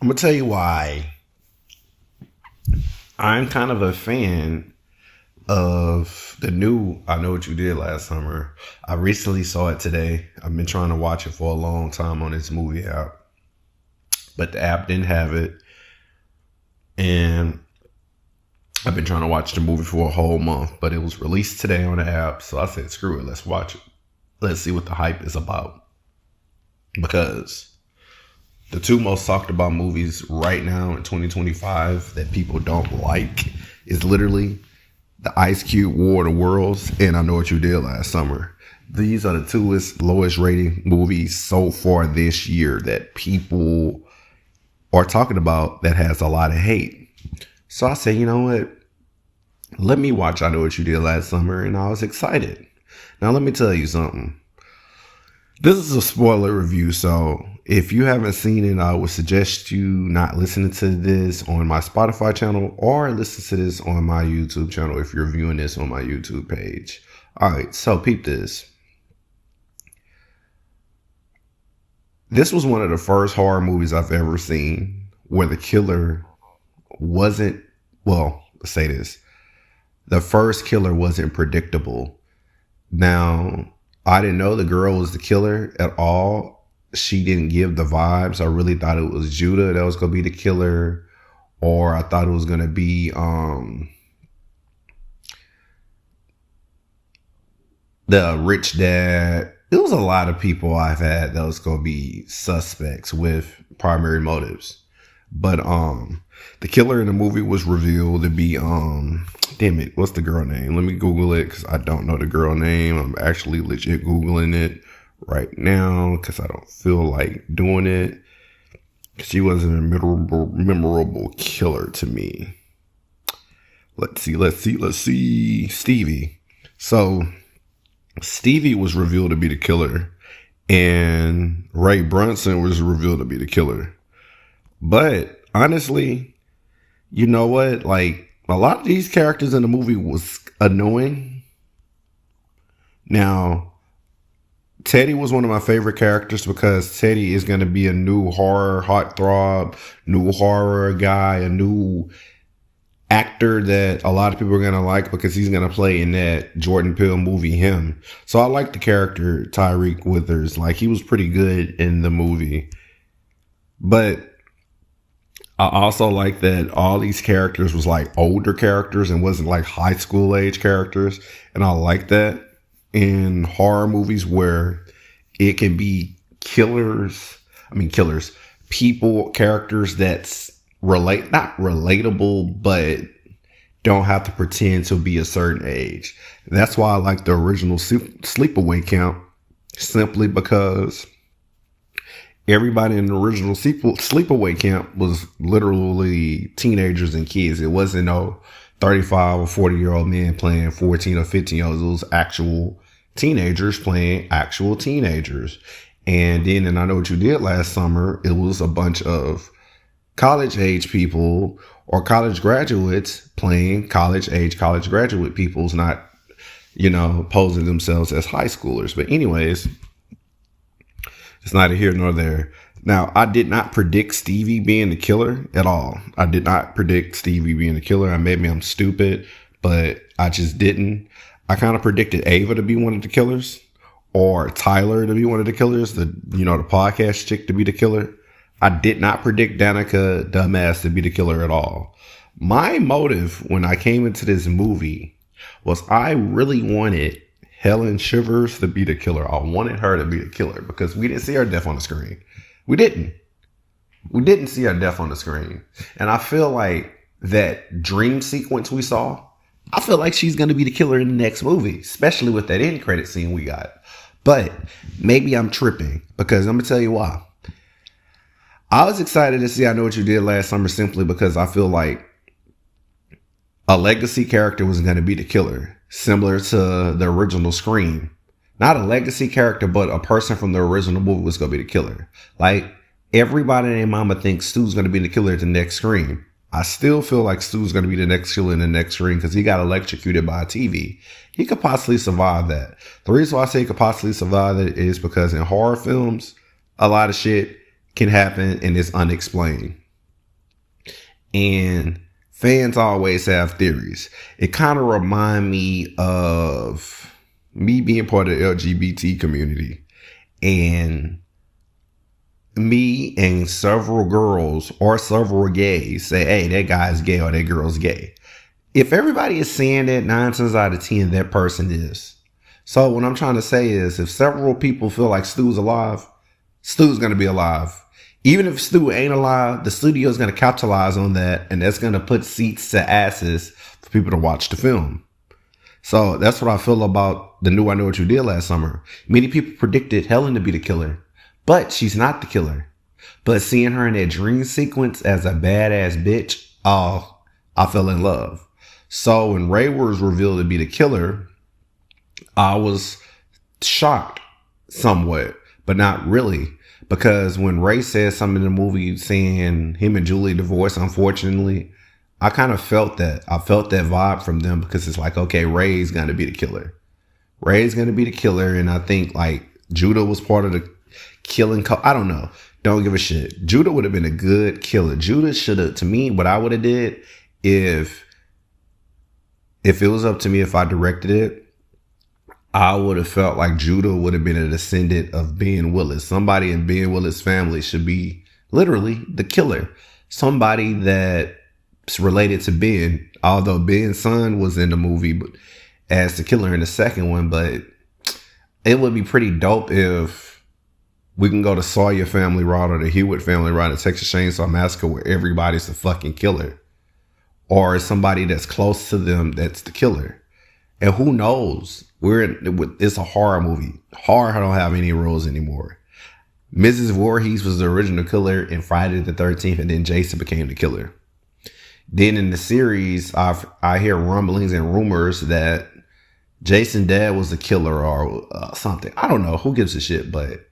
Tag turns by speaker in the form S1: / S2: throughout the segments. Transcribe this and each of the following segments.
S1: I'm gonna tell you why I'm kind of a fan of the new I Know What You Did Last Summer. I recently saw it today. I've been trying to watch it for a long time on this movie app, but the app didn't have it. And I've been trying to watch the movie for a whole month, but it was released today on the app. So I said, screw it, let's watch it. Let's see what the hype is about. Because the two most talked about movies right now in 2025 that people don't like is literally the Ice Cube War of the Worlds and I Know What You Did Last Summer. These are the two lowest rating movies so far this year that people are talking about that has a lot of hate. So I said, you know what? Let me watch I Know What You Did Last Summer, and I was excited. Now let me tell you something. This is a spoiler review, so if you haven't seen it, I would suggest you not listening to this on my Spotify channel or listen to this on my YouTube channel if you're viewing this on my YouTube page. All right, so peep this. This was one of the first horror movies I've ever seen where the killer wasn't, well, let's say this. The first killer wasn't predictable. Now, I didn't know the girl was the killer at all. She didn't give the vibes. I really thought it was Judah that was going to be the killer. Or I thought it was going to be the rich dad. There was a lot of people I've had that was going to be suspects with primary motives. But the killer in the movie was revealed to be damn it, what's the girl name? Let me Google it because I don't know the girl name. I'm actually legit Googling it right now because I don't feel like doing it. She wasn't a memorable killer to me. Let's see. Stevie. So Stevie was revealed to be the killer, and Ray Brunson was revealed to be the killer. But honestly, you know what? Like, a lot of these characters in the movie was annoying. Now, Teddy was one of my favorite characters because Teddy is going to be a new horror heartthrob, new horror guy, a new actor that a lot of people are going to like because he's going to play in that Jordan Peele movie, Him. So I like the character Tyreek Withers. Like, he was pretty good in the movie. But I also like that all these characters was like older characters and wasn't like high school age characters. And I like that in horror movies where it can be people, characters that's not relatable, but don't have to pretend to be a certain age. That's why I like the original Sleepaway Camp, simply because everybody in the original Sleepaway Camp was literally teenagers and kids. It wasn't no 35 or 40-year-old men playing 14 or 15-year-olds. It was actual teenagers playing actual teenagers. And then in I Know What You Did Last Summer, it was a bunch of college age people or college graduates playing college graduate people's, not, posing themselves as high schoolers. But anyways, it's neither here nor there. Now, I did not predict Stevie being the killer at all. I did not predict Stevie being the killer. Maybe I'm stupid, but I just didn't. I kind of predicted Ava to be one of the killers, or Tyler to be one of the killers, the podcast chick to be the killer. I did not predict Danica Dumbass to be the killer at all. My motive when I came into this movie was I really wanted Helen Shivers to be the killer. I wanted her to be the killer because we didn't see her death on the screen. We didn't see her death on the screen. And I feel like that dream sequence we saw, I feel like she's going to be the killer in the next movie, especially with that end credit scene we got. But maybe I'm tripping because I'm going to tell you why. I was excited to see I Know What You Did Last Summer simply because I feel like a legacy character was going to be the killer, similar to the original Scream. Not a legacy character, but a person from the original movie was going to be the killer. Like, everybody and their mama thinks Stu's going to be the killer at the next Scream. I still feel like Stu's going to be the next killer in the next Scream because he got electrocuted by a TV. He could possibly survive that. The reason why I say he could possibly survive it is because in horror films, a lot of shit can happen and it's unexplained. And fans always have theories. It kind of remind me of me being part of the LGBT community, and me and several girls or several gays say, hey, that guy's gay or that girl's gay. If everybody is saying that, 9 times out of 10, that person is. So what I'm trying to say is, if several people feel like Stu's alive, Stu's going to be alive. Even if Stu ain't alive, the studio is going to capitalize on that, and that's going to put seats to asses for people to watch the film. So that's what I feel about the new I Know What You Did Last Summer. Many people predicted Helen to be the killer, but she's not the killer. But seeing her in that dream sequence as a badass bitch, oh, I fell in love. So when Ray was revealed to be the killer, I was shocked somewhat, but not really. Because when Ray said something in the movie saying him and Julie divorced, unfortunately, I kind of felt that. I felt that vibe from them, because it's like, okay, Ray's going to be the killer. Ray's going to be the killer. And I think like Judah was part of the killing. I don't know. Don't give a shit. Judah would have been a good killer. Judah should have, to me, what I would have did if it was up to me, if I directed it, I would have felt like Judah would have been a descendant of Ben Willis. Somebody in Ben Willis' family should be literally the killer. Somebody that's related to Ben, although Ben's son was in the movie but as the killer in the second one. But it would be pretty dope if we can go to Sawyer family route or the Hewitt family route in Texas Chainsaw Massacre, where everybody's the fucking killer, or somebody that's close to them that's the killer. And who knows? It's a horror movie. Horror don't have any rules anymore. Mrs. Voorhees was the original killer in Friday the 13th, and then Jason became the killer. Then in the series, I hear rumblings and rumors that Jason's dad was the killer or something. I don't know. Who gives a shit? But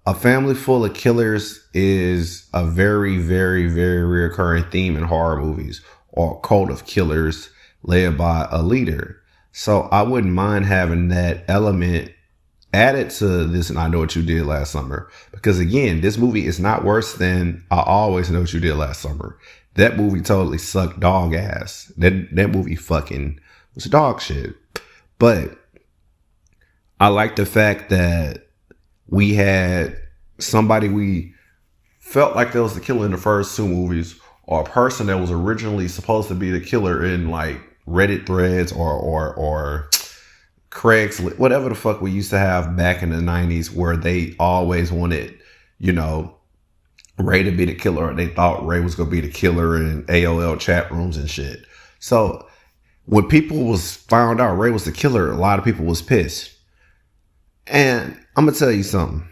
S1: a family full of killers is a very, very, very recurring theme in horror movies, or a cult of killers led by a leader. So I wouldn't mind having that element added to this And I Know What You Did Last Summer. Because again, this movie is not worse than I Always Know What You Did Last Summer. That movie totally sucked dog ass. That movie fucking was dog shit. But I like the fact that we had somebody we felt like that was the killer in the first 2 movies, or a person that was originally supposed to be the killer in like Reddit threads or Craigslist, whatever the fuck we used to have back in the 90s, where they always wanted, Ray to be the killer, or they thought Ray was going to be the killer in AOL chat rooms and shit. So when people found out Ray was the killer, a lot of people was pissed. And I'm going to tell you something.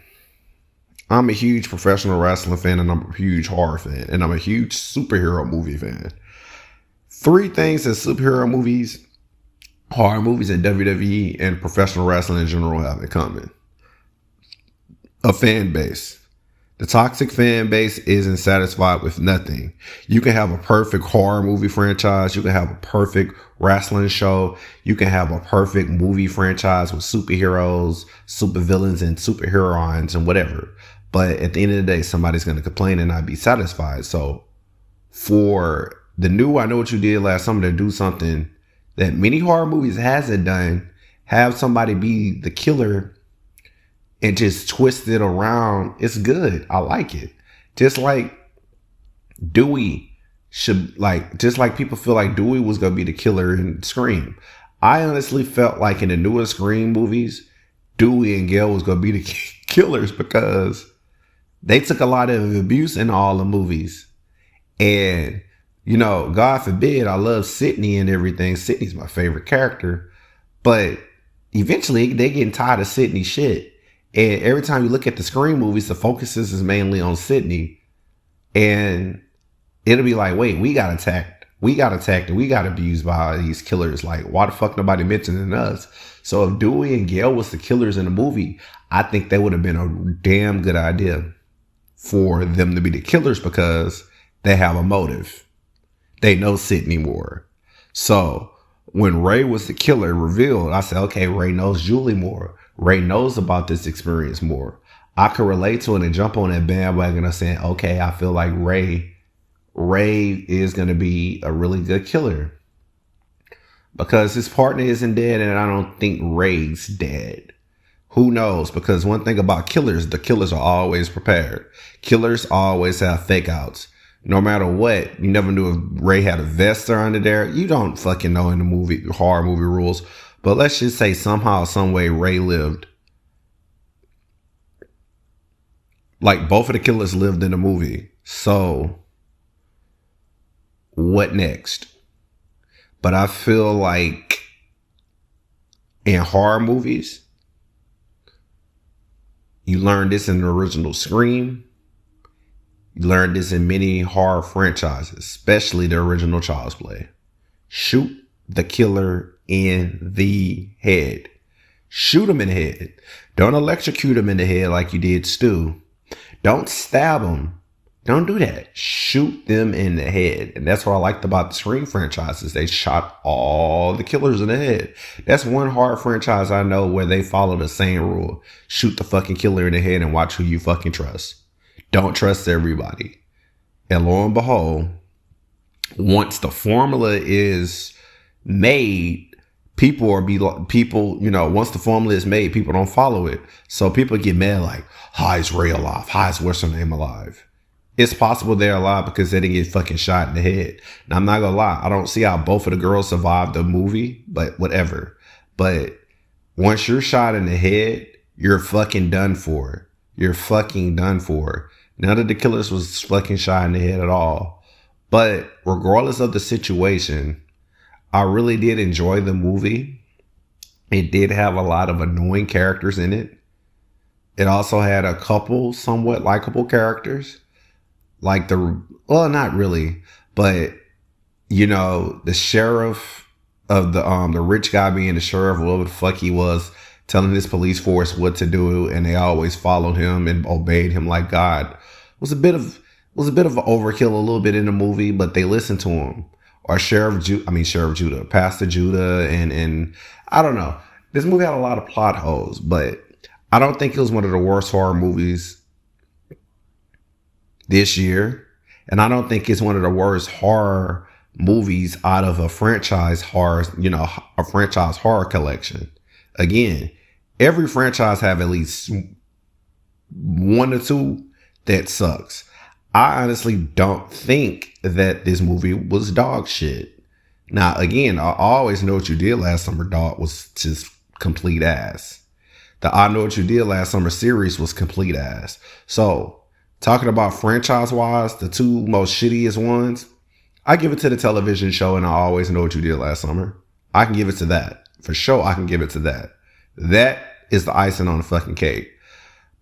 S1: I'm a huge professional wrestling fan, and I'm a huge horror fan, and I'm a huge superhero movie fan. 3 things that superhero movies, horror movies, and WWE and professional wrestling in general have in common. A fan base. The toxic fan base isn't satisfied with nothing. You can have a perfect horror movie franchise. You can have a perfect wrestling show. You can have a perfect movie franchise with superheroes, supervillains, and superheroines and whatever. But at the end of the day, somebody's going to complain and not be satisfied. So for the new I Know What You Did Last Summer to do something that many horror movies hasn't done, have somebody be the killer and just twist it around, it's good. I like it. Just like Dewey just like people feel like Dewey was going to be the killer in Scream. I honestly felt like in the newer Scream movies, Dewey and Gale was going to be the killers, because they took a lot of abuse in all the movies. And God forbid, I love Sydney and everything. Sydney's my favorite character. But eventually, they getting tired of Sydney shit. And every time you look at the Scream movies, the focus is mainly on Sydney. And it'll be like, wait, we got attacked. We got attacked and we got abused by these killers. Like, why the fuck nobody mentioning us? So if Dewey and Gale was the killers in the movie, I think that would have been a damn good idea for them to be the killers, because they have a motive. They know Sydney more. So when Ray was the killer revealed, I said, okay, Ray knows Julie more. Ray knows about this experience more. I could relate to it and jump on that bandwagon of saying, okay, I feel like Ray Ray is going to be a really good killer because his partner isn't dead, and I don't think Ray's dead. Who knows? Because one thing about killers, the killers are always prepared. Killers always have fake outs. No matter what, you never knew if Ray had a vest or under there. You don't fucking know in the movie, horror movie rules. But let's just say somehow, some way Ray lived. Like both of the killers lived in the movie. So what next? But I feel like in horror movies, you learned this in the original Scream. You learned this in many horror franchises, especially the original Child's Play. Shoot the killer in the head. Shoot him in the head. Don't electrocute him in the head like you did Stu. Don't stab him. Don't do that. Shoot them in the head. And that's what I liked about the Scream franchises. They shot all the killers in the head. That's one horror franchise I know where they follow the same rule. Shoot the fucking killer in the head and watch who you fucking trust. Don't trust everybody. And lo and behold, once the formula is made, once the formula is made, people don't follow it. So people get mad like, how is Ray alive? How is what's her name alive? It's possible they're alive because they didn't get fucking shot in the head. Now, I'm not gonna lie. I don't see how both of the girls survived the movie, but whatever. But once you're shot in the head, you're fucking done for. You're fucking done for. None of the killers was fucking shot in the head at all. But regardless of the situation, I really did enjoy the movie. It did have a lot of annoying characters in it. It also had a couple somewhat likable characters. Like not really, but the sheriff of the rich guy being the sheriff, whatever the fuck he was, telling his police force what to do, and they always followed him and obeyed him like God. Was a bit of an overkill a little bit in the movie, but they listened to him. Or Pastor Judah, and I don't know. This movie had a lot of plot holes, but I don't think it was one of the worst horror movies this year. And I don't think it's one of the worst horror movies out of a franchise horror, a franchise horror collection. Again, every franchise have at least one or two that sucks. I honestly don't think that this movie was dog shit. Now, again, I always Know What You Did Last Summer dog was just complete ass. The I Know What You Did Last Summer series was complete ass. So, talking about franchise-wise, the two most shittiest ones, I give it to the television show and I Always Know What You Did Last Summer. I can give it to that. For sure, I can give it to that. That is the icing on the fucking cake.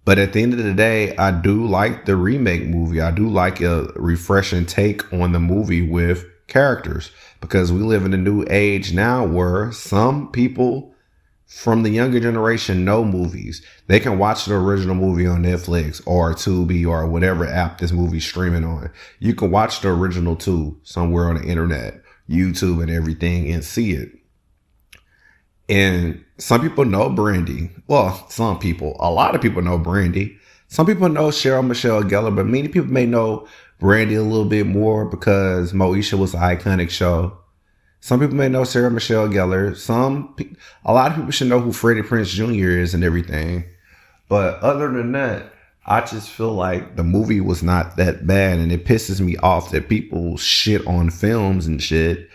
S1: But at the end of the day, I do like the remake movie. I do like a refreshing take on the movie with characters. Because we live in a new age now where some people from the younger generation know movies. They can watch the original movie on Netflix or Tubi or whatever app this movie's streaming on. You can watch the original too somewhere on the internet, YouTube and everything, and see it. And some people know Brandy. Well, some people. A lot of people know Brandy. Some people know Sarah Michelle Gellar, but many people may know Brandy a little bit more because Moesha was an iconic show. Some people may know Sarah Michelle Gellar. A lot of people should know who Freddie Prinze Jr. is and everything. But other than that, I just feel like the movie was not that bad. And it pisses me off that people shit on films and shit.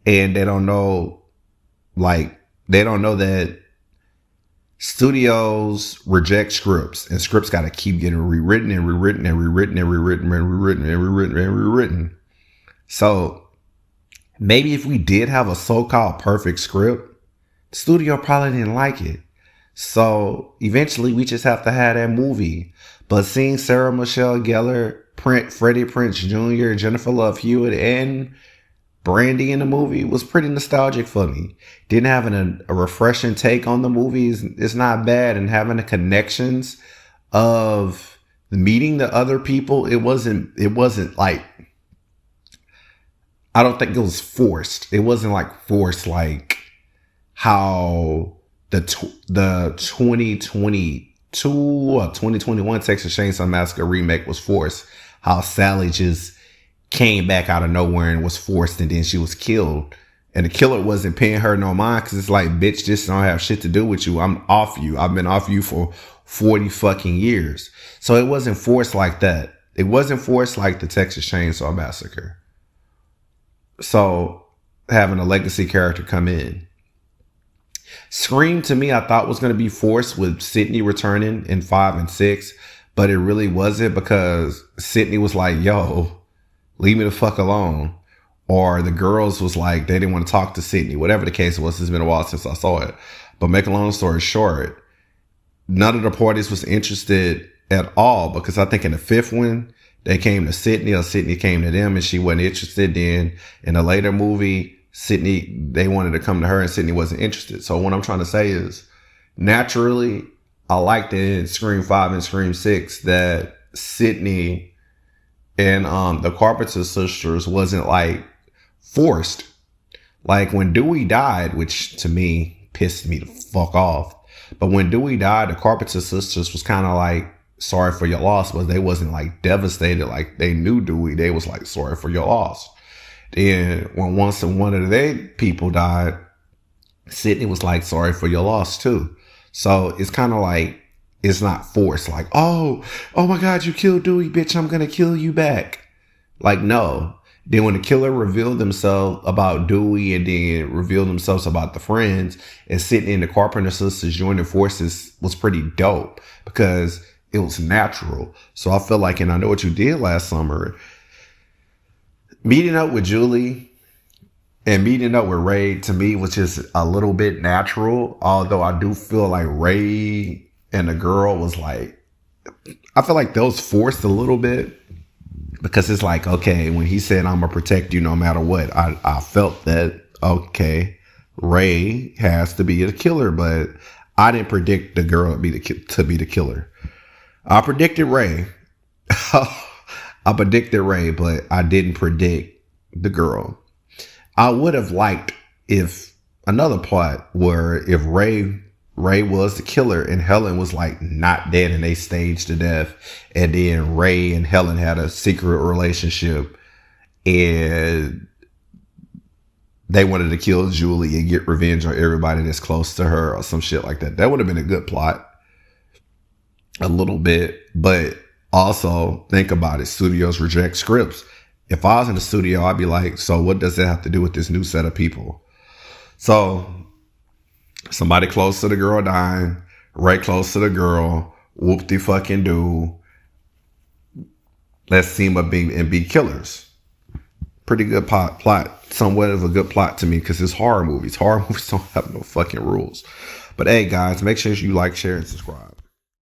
S1: And they don't know that studios reject scripts. And scripts got to keep getting rewritten and rewritten and rewritten and rewritten and rewritten and rewritten and rewritten. So maybe if we did have a so-called perfect script, the studio probably didn't like it. So eventually we just have to have that movie. But seeing Sarah Michelle Gellar, Freddie Prinze Jr., Jennifer Love Hewitt, and Brandy in the movie was pretty nostalgic for me. Didn't have a refreshing take on the movies. It's not bad. And having the connections of meeting the other people, it wasn't like, I don't think it was forced. It wasn't like forced like how the 2022 or 2021 Texas Chainsaw Massacre remake was forced. How Sally just came back out of nowhere and was forced, and then she was killed. And the killer wasn't paying her no mind because it's like, bitch, this don't have shit to do with you. I'm off you. I've been off you for 40 fucking years. So it wasn't forced like that. It wasn't forced like the Texas Chainsaw Massacre. So having a legacy character come in. Scream, to me, I thought was going to be forced with Sydney returning in 5 and 6, but it really wasn't, because Sydney was like, yo, leave me the fuck alone. Or the girls was like, they didn't want to talk to Sydney. Whatever the case was, it's been a while since I saw it. But make a long story short, none of the parties was interested at all, because I think in the 5th one, they came to Sydney, or Sydney came to them and she wasn't interested. Then in a later movie, Sydney, they wanted to come to her and Sydney wasn't interested. So what I'm trying to say is, naturally, I liked in Scream 5 and Scream 6 that Sydney and the Carpenter sisters wasn't like forced. Like when Dewey died, which to me pissed me the fuck off. But when Dewey died, the Carpenter sisters was kind of like, sorry for your loss, but they wasn't like devastated. Like they knew Dewey. They was like, sorry for your loss. Then when once one of their people died, Sydney was like, sorry for your loss too. So it's kind of like, it's not forced. Like, oh my God, you killed Dewey, bitch. I'm going to kill you back. Like, no. Then when the killer revealed themselves about Dewey and then revealed themselves about the friends, and Sydney and the Carpenter sisters joining forces was pretty dope because it was natural. So I feel like, and I Know What You Did Last Summer, meeting up with Julie and meeting up with Ray, to me, was just a little bit natural. Although I do feel like Ray and the girl was like, I feel like those forced a little bit, because it's like, okay, when he said, I'm going to protect you no matter what, I felt that, okay, Ray has to be the killer, but I didn't predict the girl to be the killer. I predicted Ray. I predicted Ray, but I didn't predict the girl. I would have liked if another plot where if Ray was the killer and Helen was like not dead and they staged to death, and then Ray and Helen had a secret relationship and they wanted to kill Julie and get revenge on everybody that's close to her or some shit like that. That would have been a good plot. A little bit, but also think about it. Studios reject scripts. If I was in the studio, I'd be like, so what does that have to do with this new set of people? So somebody close to the girl dying, Ray close to the girl, whoop de fucking do. Let's team up and be killers. Pretty good plot. Somewhat of a good plot to me, because it's horror movies. Horror movies don't have no fucking rules. But hey guys, make sure you like, share, and subscribe.